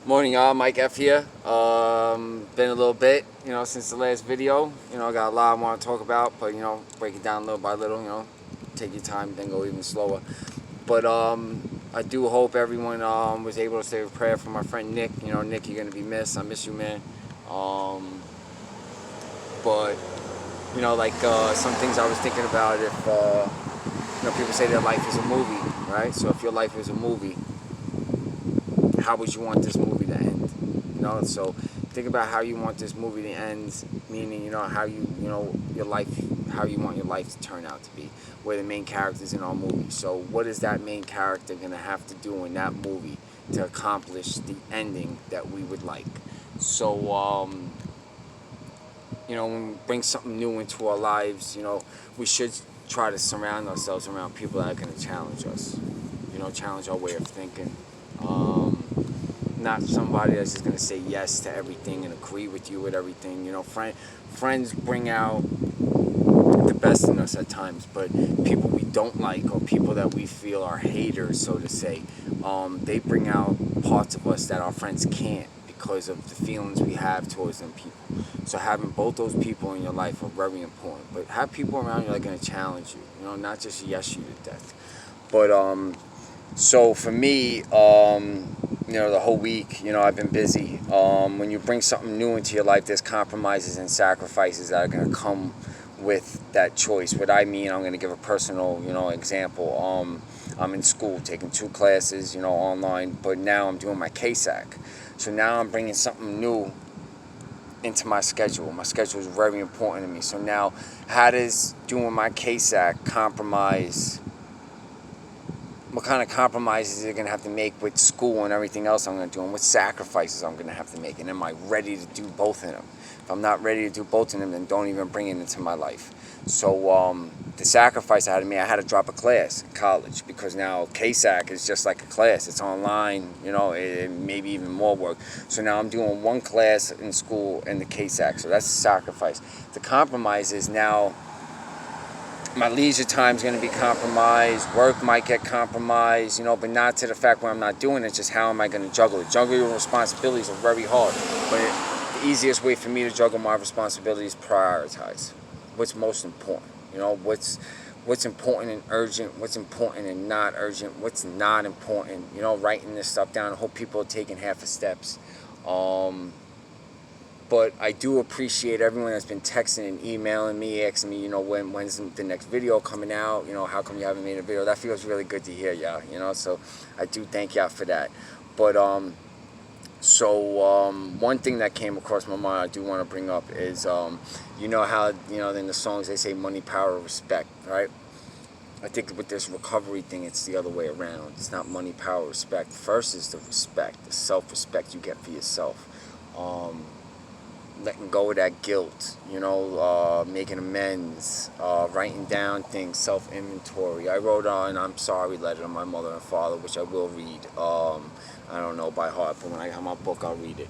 Morning, y'all. Mike F here. Been a little bit, since the last video. I got a lot I want to talk about, but break it down little by little. Take your time, then go even slower. But I do hope everyone was able to say a prayer for my friend Nick. Nick, you're gonna be missed. I miss you, man. But some things I was thinking about. If people say their life is a movie, right? So if your life is a movie, how would you want this movie to end? So think about how you want this movie to end, meaning how your life, how you want your life to turn out to be. We're the main characters in our movie. So what is that main character gonna have to do in that movie to accomplish the ending that we would like? So when we bring something new into our lives, we should try to surround ourselves around people that are gonna challenge us. Challenge our way of thinking. Not somebody that's just gonna say yes to everything and agree with you with everything. Friends bring out the best in us at times, but people we don't like or people that we feel are haters, so to say, they bring out parts of us that our friends can't because of the feelings we have towards them people. So having both those people in your life are very important. But have people around you that are gonna challenge you. Not just yes you to death. But so for me, the whole week, I've been busy. When you bring something new into your life, there's compromises and sacrifices that are going to come with that choice. What I mean, I'm going to give a personal, example. I'm in school taking 2 classes, online, but now I'm doing my KSAC. So now I'm bringing something new into my schedule. My schedule is very important to me. So now, how does doing my KSAC compromise? What kind of compromises are going to have to make with school and everything else I'm going to do, and what sacrifices I'm going to have to make, and am I ready to do both of them? If I'm not ready to do both of them, then don't even bring it into my life. So the sacrifice I had to make, I had to drop a class in college because now KSAC is just like a class. It's online, it maybe even more work. So now I'm doing 1 class in school and the KSAC, so that's a sacrifice. The compromise is now my leisure time is going to be compromised. Work might get compromised, but not to the fact where I'm not doing it. Just how am I going to juggle it? Juggling responsibilities are very hard. But the easiest way for me to juggle my responsibilities is prioritize. What's most important? What's important and urgent? What's important and not urgent? What's not important? Writing this stuff down. I hope people are taking half the steps. But I do appreciate everyone that's been texting and emailing me, asking me, when's the next video coming out? How come you haven't made a video? That feels really good to hear, y'all. So I do thank y'all for that. But one thing that came across my mind I do want to bring up is, how, in the songs they say money, power, respect, right? I think with this recovery thing, it's the other way around. It's not money, power, respect. First is the respect, the self-respect you get for yourself. Letting go of that guilt, making amends, writing down things, self-inventory. I wrote an I'm sorry letter to my mother and father, which I will read. I don't know by heart, but when I have my book, I'll read it.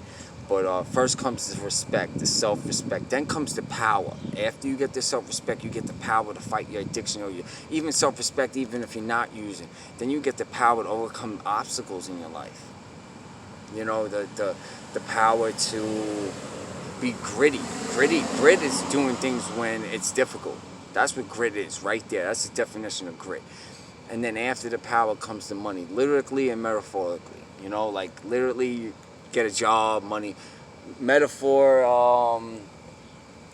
But first comes the respect, the self-respect. Then comes the power. After you get the self-respect, you get the power to fight your addiction or even self-respect, even if you're not using. Then you get the power to overcome obstacles in your life. The power to be gritty. Grit is doing things when it's difficult. That's what grit is right there. That's the definition of grit. And then after the power comes the money, literally and metaphorically. Like literally you get a job, money. Metaphor,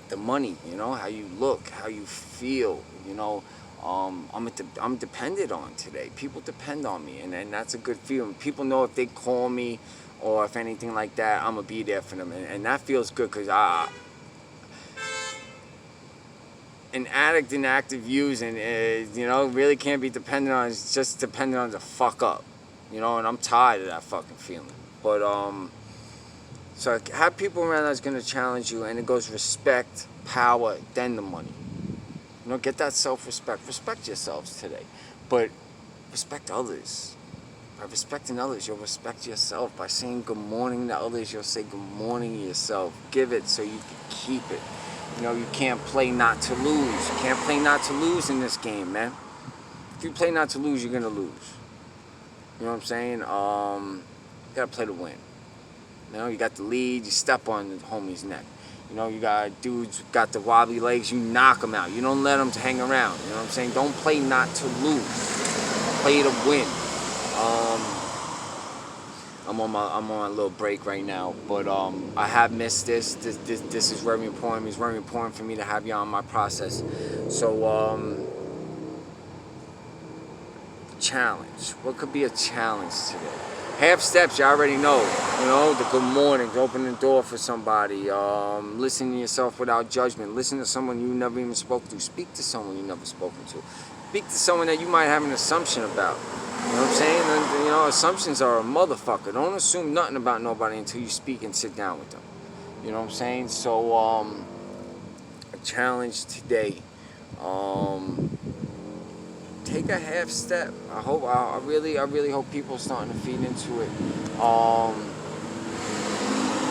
the money, how you look, how you feel, I'm dependent on today. People depend on me, and that's a good feeling. People know if they call me or if anything like that, I'm going to be there for them. And that feels good because an addict in active using is, really can't be dependent on. It's just dependent on the fuck up. And I'm tired of that fucking feeling. But, so have people around that's going to challenge you, and it goes respect, power, then the money. Get that self-respect. Respect yourselves today. But respect others. By respecting others, you'll respect yourself. By saying good morning to others, you'll say good morning to yourself. Give it so you can keep it. You can't play not to lose. You can't play not to lose in this game, man. If you play not to lose, you're going to lose. You know what I'm saying? You got to play to win. You know, you got the lead, you step on the homie's neck. You know, you got dudes got the wobbly legs, you knock them out. You don't let them hang around. You know what I'm saying? Don't play not to lose. Play to win. I'm on a little break right now, but I have missed this. This is very important. It's very important for me to have you on my process. So challenge. What could be a challenge today? Half steps, you already know. You know, the good mornings, open the door for somebody. Listen to yourself without judgment. Listen to someone you never even spoke to. Speak to someone you never spoken to. Speak to someone that you might have an assumption about. You know what I'm saying? And, you know, assumptions are a motherfucker. Don't assume nothing about nobody until you speak and sit down with them. You know what I'm saying? So, a challenge today. Take a half step. I really hope people are starting to feed into it.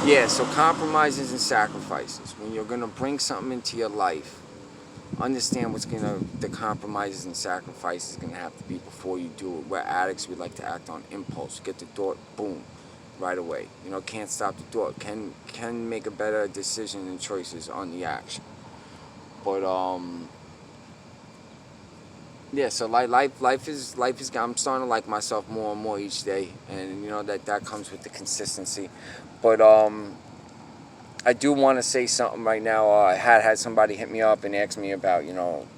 Yeah, so compromises and sacrifices. When you're gonna bring something into your life, understand the compromises and sacrifices gonna have to be before you do it. We're addicts, we like to act on impulse. Get the thought, boom, right away. You know, can't stop the thought. Can make a better decision and choices on the action. But yeah, so life is. I'm starting to like myself more and more each day, and you know that comes with the consistency. But I do want to say something right now. I had somebody hit me up and ask me about, you know,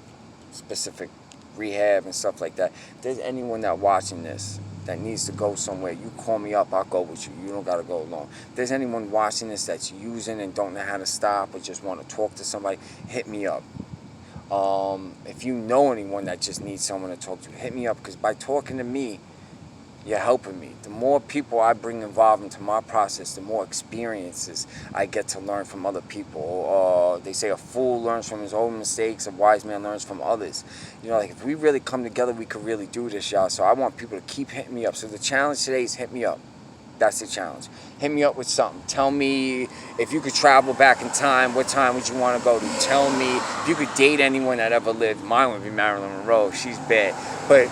specific rehab and stuff like that. If there's anyone that watching this that needs to go somewhere, you call me up, I'll go with you. You don't got to go alone. If there's anyone watching this that's using and don't know how to stop or just want to talk to somebody, hit me up. If you know anyone that just needs someone to talk to, hit me up, because by talking to me, you're helping me. The more people I bring involved into my process, the more experiences I get to learn from other people. They say a fool learns from his own mistakes, a wise man learns from others. You know, like if we really come together, we could really do this, y'all. So I want people to keep hitting me up. So the challenge today is hit me up. That's the challenge. Hit me up with something. Tell me if you could travel back in time, what time would you want to go to? Tell me if you could date anyone that ever lived. Mine would be Marilyn Monroe. She's bad. But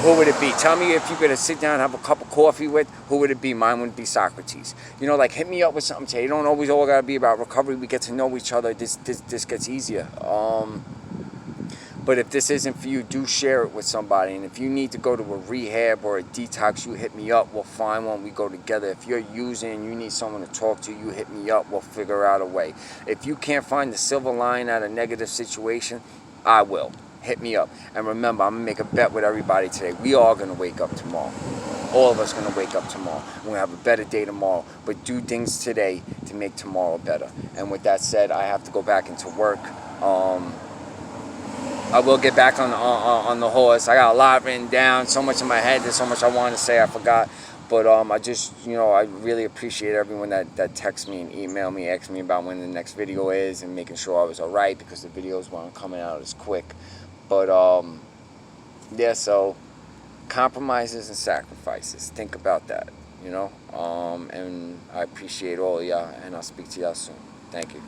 who would it be? Tell me if you could sit down and have a cup of coffee with, who would it be? Mine would be Socrates. You know, like hit me up with something today. You don't always all got to be about recovery. We get to know each other. This gets easier. But if this isn't for you, do share it with somebody. And if you need to go to a rehab or a detox, you hit me up. We'll find one. We go together. If you're using, you need someone to talk to, you hit me up. We'll figure out a way. If you can't find the silver line at a negative situation, I will. Hit me up. And remember, I'm going to make a bet with everybody today. We all going to wake up tomorrow. All of us going to wake up tomorrow. We're going to have a better day tomorrow. But do things today to make tomorrow better. And with that said, I have to go back into work. I will get back on the horse. I got a lot written down, so much in my head. There's so much I wanted to say I forgot. But I just, you know, I really appreciate everyone that texts me and email me, asking me about when the next video is and making sure I was all right, because the videos weren't coming out as quick. But yeah, so compromises and sacrifices. Think about that, you know. And I appreciate all of y'all, and I'll speak to y'all soon. Thank you.